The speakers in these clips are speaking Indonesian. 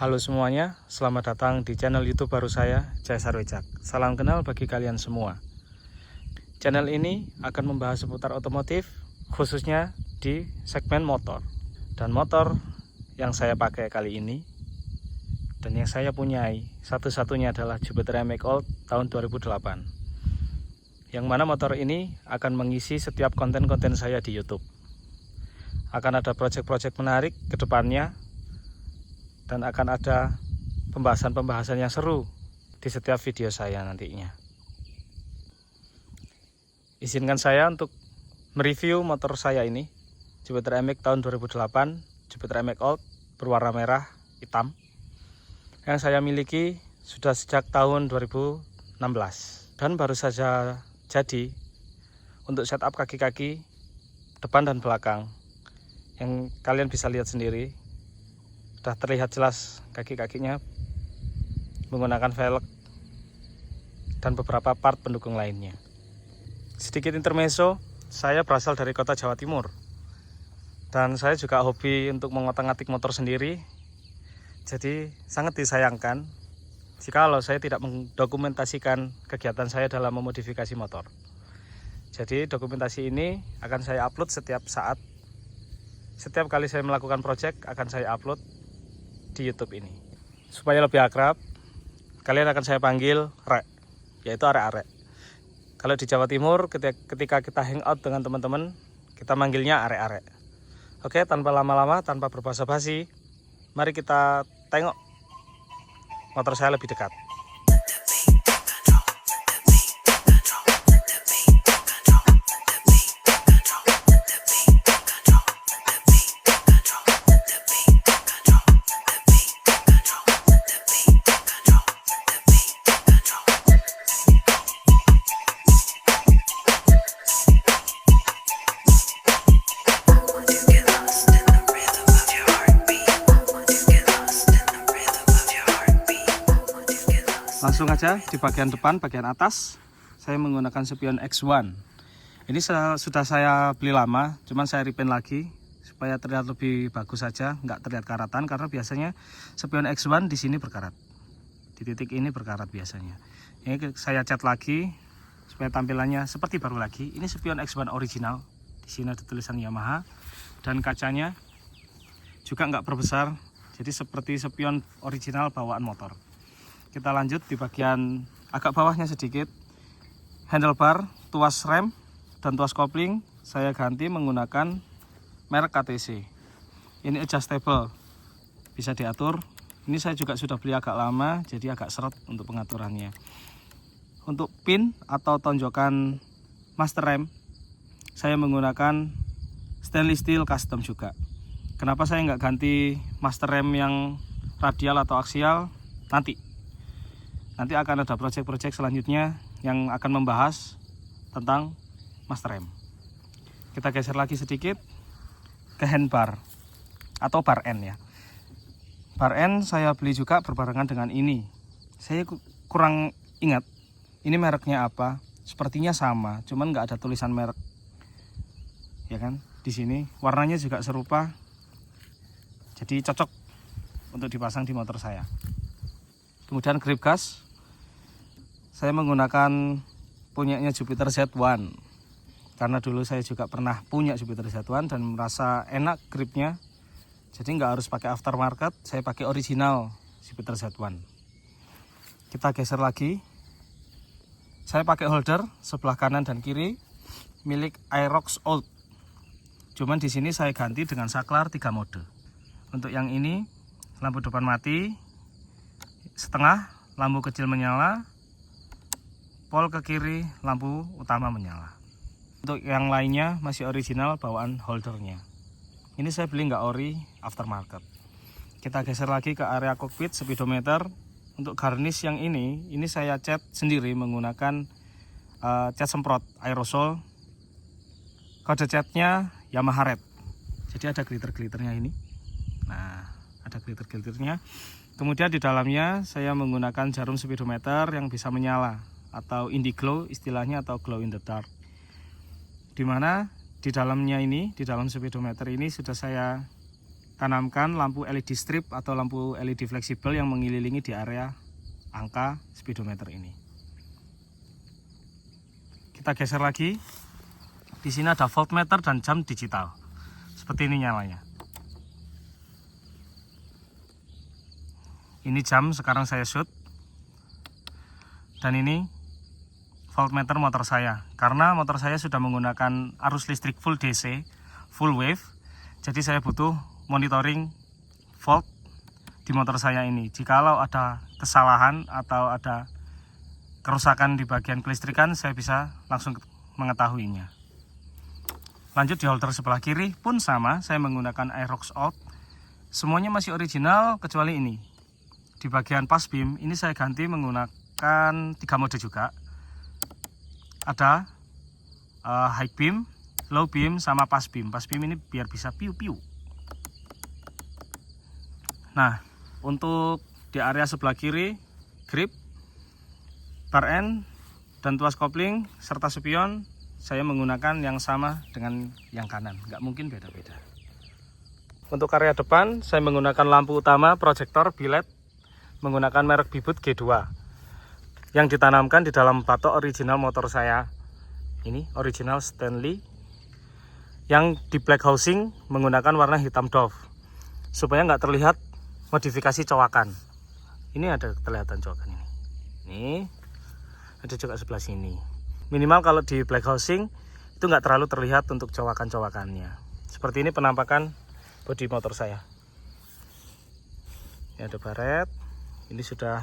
Halo semuanya, selamat datang di channel YouTube baru saya, Caesar Wicak. Salam kenal bagi kalian semua. Channel ini akan membahas seputar otomotif, khususnya di segmen motor. Dan motor yang saya pakai kali ini dan yang saya punyai satu-satunya adalah Jupiter MX Old tahun 2008. Yang mana motor ini akan mengisi setiap konten-konten saya di YouTube. Akan ada project-project menarik ke depannya, dan akan ada pembahasan-pembahasan yang seru di setiap video saya nantinya. Izinkan saya untuk mereview motor saya ini, Jupiter MX tahun 2008, Jupiter MX Old berwarna merah hitam, yang saya miliki sudah sejak tahun 2016 dan baru saja jadi untuk setup kaki-kaki depan dan belakang, yang kalian bisa lihat sendiri. Sudah terlihat jelas kaki-kakinya menggunakan velg dan beberapa part pendukung lainnya. Sedikit intermezzo, saya berasal dari kota Jawa Timur dan saya juga hobi untuk mengotak-atik motor sendiri. Jadi sangat disayangkan jikalau saya tidak mendokumentasikan kegiatan saya dalam memodifikasi motor. Jadi dokumentasi ini akan saya upload setiap saat. Setiap kali saya melakukan project akan saya upload di YouTube ini. Supaya lebih akrab, kalian akan saya panggil Rek, yaitu arek-arek. Kalau di Jawa Timur, ketika kita hangout dengan teman-teman, kita manggilnya arek-arek. Oke, tanpa lama-lama, tanpa berbasa-basi, mari kita tengok motor saya lebih dekat. Langsung aja di bagian depan, bagian atas, saya menggunakan spion X1. Ini sudah saya beli lama, cuman saya repaint lagi supaya terlihat lebih bagus saja, nggak terlihat karatan, karena biasanya spion X1 di sini berkarat, di titik ini berkarat biasanya. Ini saya cat lagi supaya tampilannya seperti baru lagi. Ini spion X1 original, di sini ada tulisan Yamaha dan kacanya juga nggak perbesar, jadi seperti spion original bawaan motor. Kita lanjut di bagian agak bawahnya sedikit. Handlebar, tuas rem, dan tuas kopling saya ganti menggunakan merek KTC. Ini adjustable, bisa diatur. Ini saya juga sudah beli agak lama, jadi agak seret untuk pengaturannya. Untuk pin atau tonjokan master rem, saya menggunakan stainless steel custom juga. Kenapa saya nggak ganti master rem yang radial atau aksial? Nanti akan ada project-project selanjutnya yang akan membahas tentang master rem. Kita geser lagi sedikit ke handbar atau bar end ya. Bar end saya beli juga berbarengan dengan ini. Saya kurang ingat ini mereknya apa. Sepertinya sama, cuman nggak ada tulisan merek. Ya kan? Di sini warnanya juga serupa. Jadi cocok untuk dipasang di motor saya. Kemudian grip gas, saya menggunakan punyanya Jupiter Z1, karena dulu saya juga pernah punya Jupiter Z1 dan merasa enak gripnya, jadi nggak harus pakai aftermarket, saya pakai original Jupiter Z1. Kita geser lagi, saya pakai holder sebelah kanan dan kiri milik Aerox Old, cuman di sini saya ganti dengan saklar 3 mode. Untuk yang ini lampu depan mati setengah, lampu kecil menyala, pol ke kiri, lampu utama menyala. Untuk yang lainnya masih original bawaan holdernya. Ini saya beli nggak ori, aftermarket. Kita geser lagi ke area cockpit, speedometer. Untuk garnish yang ini saya cat sendiri menggunakan cat semprot aerosol. Kode catnya Yamaha Red. Jadi ada glitter-glitternya ini. Nah, ada glitter-glitternya. Kemudian di dalamnya saya menggunakan jarum speedometer yang bisa menyala atau indiglow istilahnya, atau glow in the dark. Dimana di dalamnya ini, di dalam speedometer ini sudah saya tanamkan lampu LED strip atau lampu LED fleksibel yang mengelilingi di area angka speedometer ini. Kita geser lagi. Di sini ada voltmeter dan jam digital. Seperti ini nyalanya. Ini jam sekarang saya shoot. Dan ini voltmeter motor saya. Karena motor saya sudah menggunakan arus listrik full DC, full wave. Jadi saya butuh monitoring volt di motor saya ini. Jikalau ada kesalahan atau ada kerusakan di bagian kelistrikan, saya bisa langsung mengetahuinya. Lanjut di holder sebelah kiri pun sama, saya menggunakan Aerox Out. Semuanya masih original kecuali ini. Di bagian pass beam ini saya ganti menggunakan 3 mode juga. Ada high beam, low beam, sama pass beam. Pass beam ini biar bisa piu-piu. Nah, untuk di area sebelah kiri, grip, bar end, dan tuas kopling, serta spion, saya menggunakan yang sama dengan yang kanan. Nggak mungkin beda-beda. Untuk area depan, saya menggunakan lampu utama proyektor biled menggunakan merek Bibut G2 yang ditanamkan di dalam batok original motor saya. Ini original Stanley yang di black housing menggunakan warna hitam doff supaya nggak terlihat modifikasi cowakan. Ini ada kelihatan cowakan ini. Nih, ada juga sebelah sini. Minimal kalau di black housing itu nggak terlalu terlihat untuk cowakan-cowakannya. Seperti ini penampakan bodi motor saya. Ini ada baret. Ini sudah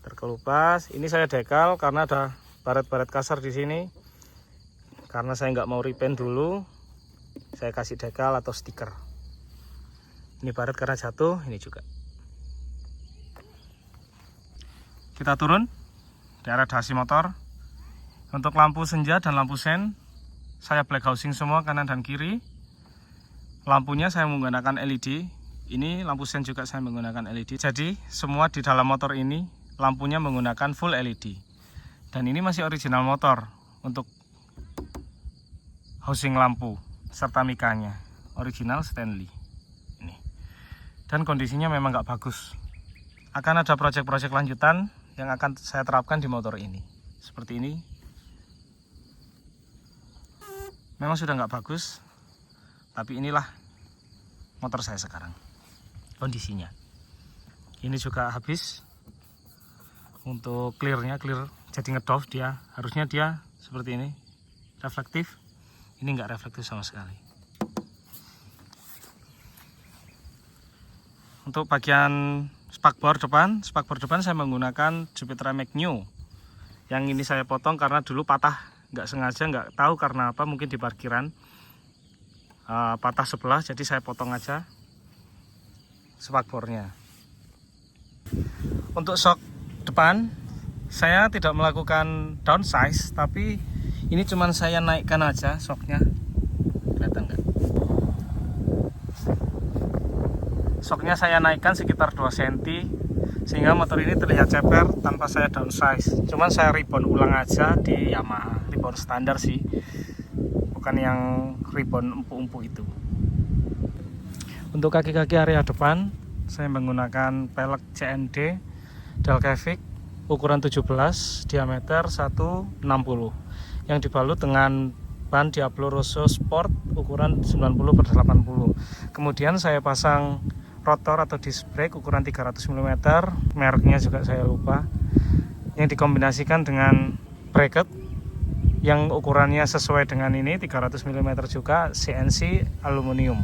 terkelupas. Ini saya dekal karena ada baret-baret kasar di sini. Karena saya nggak mau repaint dulu, saya kasih dekal atau stiker. Ini baret karena jatuh, ini juga. Kita turun di area dasi motor. Untuk lampu senja dan lampu sen, saya black housing semua kanan dan kiri. Lampunya saya menggunakan LED. Ini lampu sen juga saya menggunakan LED. Jadi semua di dalam motor ini lampunya menggunakan full LED. Dan ini masih original motor untuk housing lampu serta mikanya. Original Stanley. Ini. Dan kondisinya memang nggak bagus. Akan ada proyek-proyek lanjutan yang akan saya terapkan di motor ini. Seperti ini. Memang sudah nggak bagus. Tapi inilah motor saya sekarang. Kondisinya ini juga habis untuk clearnya, clear jadi ngedoff dia. Harusnya dia seperti ini reflektif, ini enggak reflektif sama sekali. Untuk bagian spakbor depan saya menggunakan Jupiter Max New. Yang ini saya potong karena dulu patah, nggak sengaja, nggak tahu karena apa, mungkin di parkiran patah sebelah, jadi saya potong aja spakbornya. Untuk shock depan saya tidak melakukan downsize, tapi ini cuman saya naikkan aja shocknya. Kelihatan nggak? Shocknya saya naikkan sekitar 2 cm sehingga motor ini terlihat ceper tanpa saya downsize. Cuman saya ribbon ulang aja di Yamaha, ribbon standar sih, bukan yang ribbon empuk-empuk itu. Untuk kaki-kaki area depan saya menggunakan pelek CND Delcavic ukuran 17, diameter 160 yang dibalut dengan ban Diablo Rosso Sport ukuran 90/80. Kemudian saya pasang rotor atau disc brake ukuran 300 mm, mereknya juga saya lupa, yang dikombinasikan dengan bracket yang ukurannya sesuai dengan ini 300 mm juga, CNC aluminium.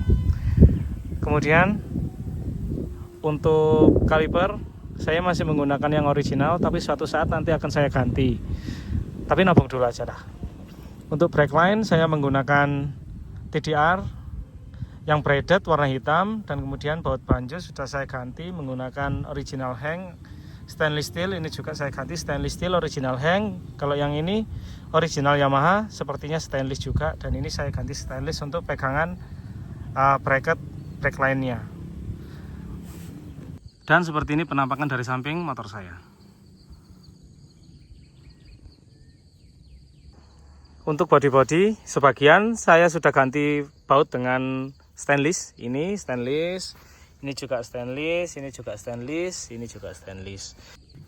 Kemudian untuk kaliper saya masih menggunakan yang original, tapi suatu saat nanti akan saya ganti. Tapi nabung dulu aja dah. Untuk brake line saya menggunakan TDR yang braided warna hitam, dan kemudian baut banjo sudah saya ganti menggunakan original hang stainless steel. Ini juga saya ganti stainless steel original hang. Kalau yang ini original Yamaha, sepertinya stainless juga, dan ini saya ganti stainless untuk pegangan bracket brake line-nya. Dan seperti ini penampakan dari samping motor saya. Untuk body-body sebagian saya sudah ganti baut dengan stainless, ini stainless, ini juga stainless, ini juga stainless, ini juga stainless.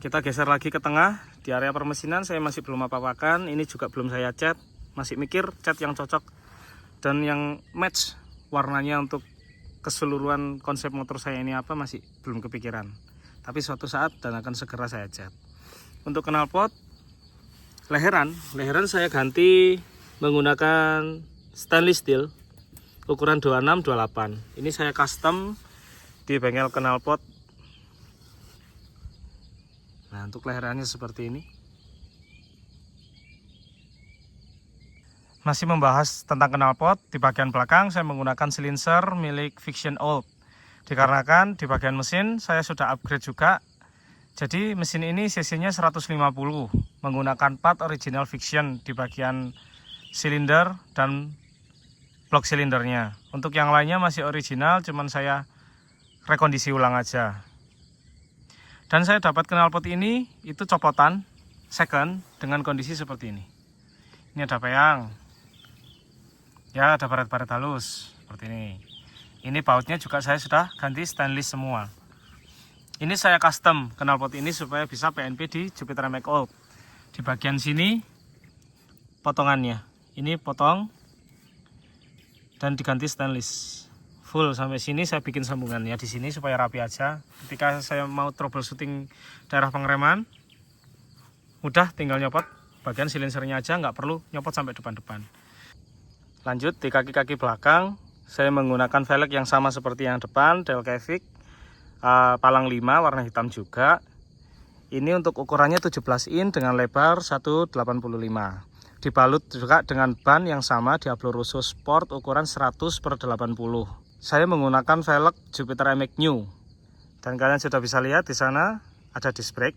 Kita geser lagi ke tengah. Di area permesinan saya masih belum apa-apakan, ini juga belum saya cat, masih mikir cat yang cocok dan yang match warnanya untuk keseluruhan konsep motor saya ini apa masih belum kepikiran. Tapi suatu saat dan akan segera saya cat. Untuk knalpot leheran saya ganti menggunakan stainless steel ukuran 26-28. Ini saya custom di bengkel knalpot. Nah, untuk leherannya seperti ini. Masih membahas tentang knalpot, di bagian belakang saya menggunakan silencer milik Vixion Old. Dikarenakan di bagian mesin saya sudah upgrade juga. Jadi mesin ini cc-nya 150 menggunakan part original Vixion di bagian silinder dan blok silindernya. Untuk yang lainnya masih original, cuman saya rekondisi ulang aja. Dan saya dapat knalpot ini itu copotan second dengan kondisi seperti ini. Ini ada peyang. Ya, ada baret-baret halus seperti ini. Ini bautnya juga saya sudah ganti stainless semua. Ini saya custom knalpot ini supaya bisa PNP di Jupiter MX Old. Di bagian sini potongannya. Ini potong dan diganti stainless. Full sampai sini saya bikin sambungannya di sini supaya rapi aja. Ketika saya mau troubleshooting daerah pengereman, mudah tinggal nyopot bagian silencernya aja, nggak perlu nyopot sampai depan-depan. Lanjut di kaki-kaki belakang, saya menggunakan velg yang sama seperti yang depan, Delcavic palang 5 warna hitam juga. Ini untuk ukurannya 17 in dengan lebar 185. Dibalut juga dengan ban yang sama Diablo Russo Sport ukuran 100/80. Saya menggunakan velg Jupiter MX New. Dan kalian sudah bisa lihat di sana ada disc brake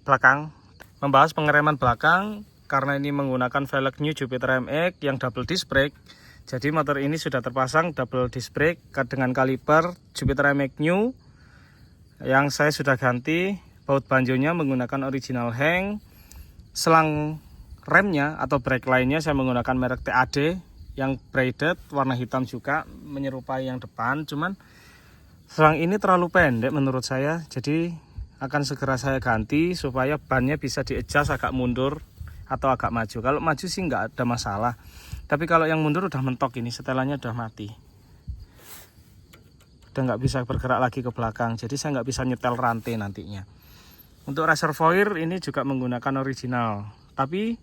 belakang. Membahas pengereman belakang, karena ini menggunakan velg New Jupiter MX yang double disc brake, jadi motor ini sudah terpasang double disc brake dengan kaliper Jupiter MX New yang saya sudah ganti. Baut banjonya menggunakan original hang. Selang remnya atau brake lainnya saya menggunakan merek TAD yang braided warna hitam juga menyerupai yang depan, cuman selang ini terlalu pendek menurut saya, jadi akan segera saya ganti supaya bannya bisa di-adjust agak mundur atau agak maju. Kalau maju sih nggak ada masalah, tapi kalau yang mundur udah mentok, ini setelannya udah mati, udah nggak bisa bergerak lagi ke belakang, jadi saya nggak bisa nyetel rantai nantinya. Untuk reservoir ini juga menggunakan original, tapi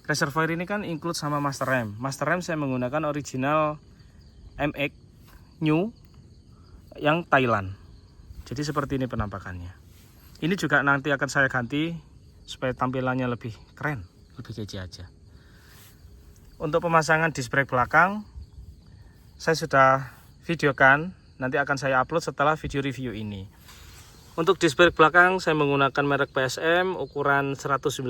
reservoir ini kan include sama master rem. Master rem saya menggunakan original MX New yang Thailand. Jadi seperti ini penampakannya. Ini juga nanti akan saya ganti supaya tampilannya lebih keren, lebih kece aja. Untuk pemasangan disc brake belakang saya sudah videokan, nanti akan saya upload setelah video review ini. Untuk disc brake belakang saya menggunakan merek PSM ukuran 190.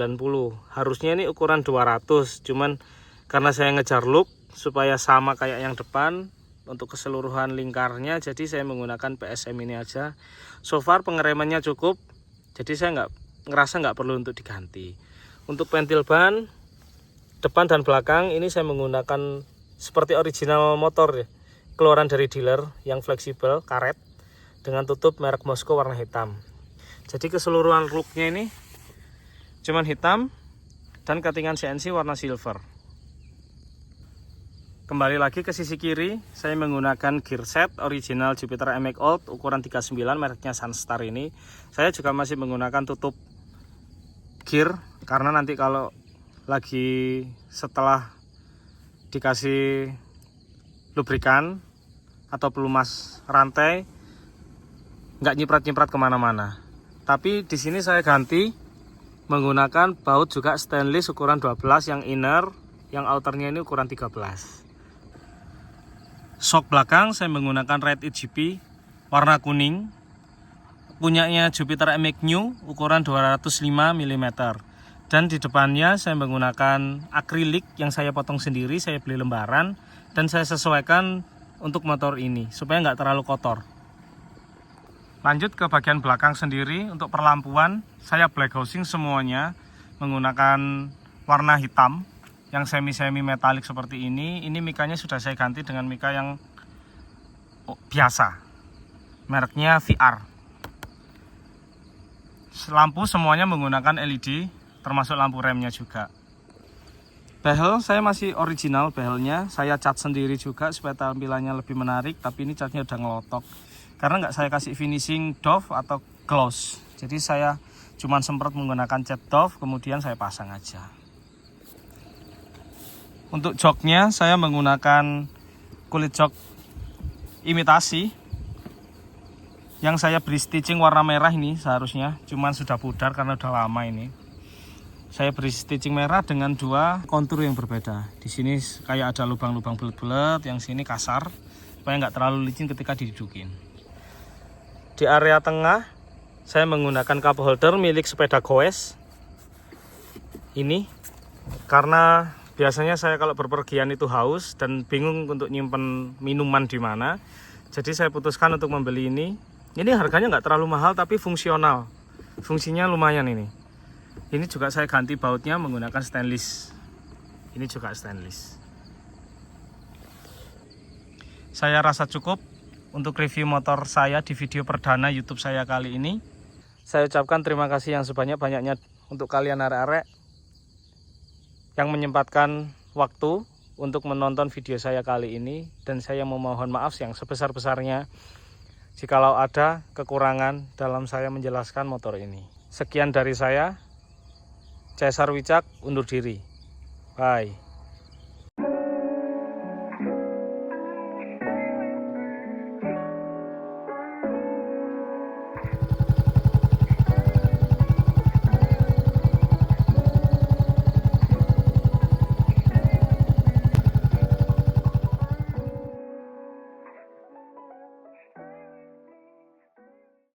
Harusnya ini ukuran 200, cuman karena saya ngejar look supaya sama kayak yang depan untuk keseluruhan lingkarnya, jadi saya menggunakan PSM ini aja. So far pengeremannya cukup, jadi saya ngerasa nggak perlu untuk diganti. Untuk pentil ban depan dan belakang ini saya menggunakan seperti original motor ya, keluaran dari dealer yang fleksibel karet dengan tutup merek Mosko warna hitam. Jadi keseluruhan looknya ini cuman hitam dan cuttingan CNC warna silver. Kembali lagi ke sisi kiri, saya menggunakan gear set original Jupiter MX Old ukuran 39 mereknya Sunstar ini. Saya juga masih menggunakan tutup gear karena nanti kalau lagi setelah dikasih lubrikan atau pelumas rantai nggak nyiprat-nyiprat kemana-mana. Tapi di sini saya ganti menggunakan baut juga stainless ukuran 12 yang inner, yang outernya ini ukuran 13. Shock belakang saya menggunakan Red EGP warna kuning, punyanya Jupiter MX New ukuran 205 mm. Dan di depannya saya menggunakan akrilik yang saya potong sendiri, saya beli lembaran dan saya sesuaikan untuk motor ini supaya nggak terlalu kotor. Lanjut ke bagian belakang sendiri, untuk perlampuan saya black housing semuanya menggunakan warna hitam yang semi-semi metalik seperti ini. Ini mikanya sudah saya ganti dengan mika yang biasa, mereknya VR. Lampu semuanya menggunakan LED, termasuk lampu remnya juga. Behel saya masih original, behelnya saya cat sendiri juga supaya tampilannya lebih menarik, tapi ini catnya udah ngelotok karena nggak saya kasih finishing doff atau gloss. Jadi saya cuman semprot menggunakan cat doff, kemudian saya pasang aja. Untuk joknya saya menggunakan kulit jok imitasi yang saya beri stitching warna merah ini seharusnya, cuman sudah pudar karena udah lama ini. Saya beri stitching merah dengan dua kontur yang berbeda. Di sini kayak ada lubang-lubang bulat-bulat, yang sini kasar supaya nggak terlalu licin ketika didudukin. Di area tengah saya menggunakan cup holder milik sepeda goes. Ini karena biasanya saya kalau berpergian itu haus dan bingung untuk nyimpen minuman di mana. Jadi saya putuskan untuk membeli ini. Ini harganya nggak terlalu mahal tapi fungsional. Fungsinya lumayan ini. Ini juga saya ganti bautnya menggunakan stainless. Ini juga stainless. Saya rasa cukup untuk review motor saya di video perdana YouTube saya kali ini. Saya ucapkan terima kasih yang sebanyak-banyaknya untuk kalian arek-arek yang menyempatkan waktu untuk menonton video saya kali ini. Dan saya memohon maaf yang sebesar-besarnya jikalau ada kekurangan dalam saya menjelaskan motor ini. Sekian dari saya. Caesar Wicak undur diri. Bye.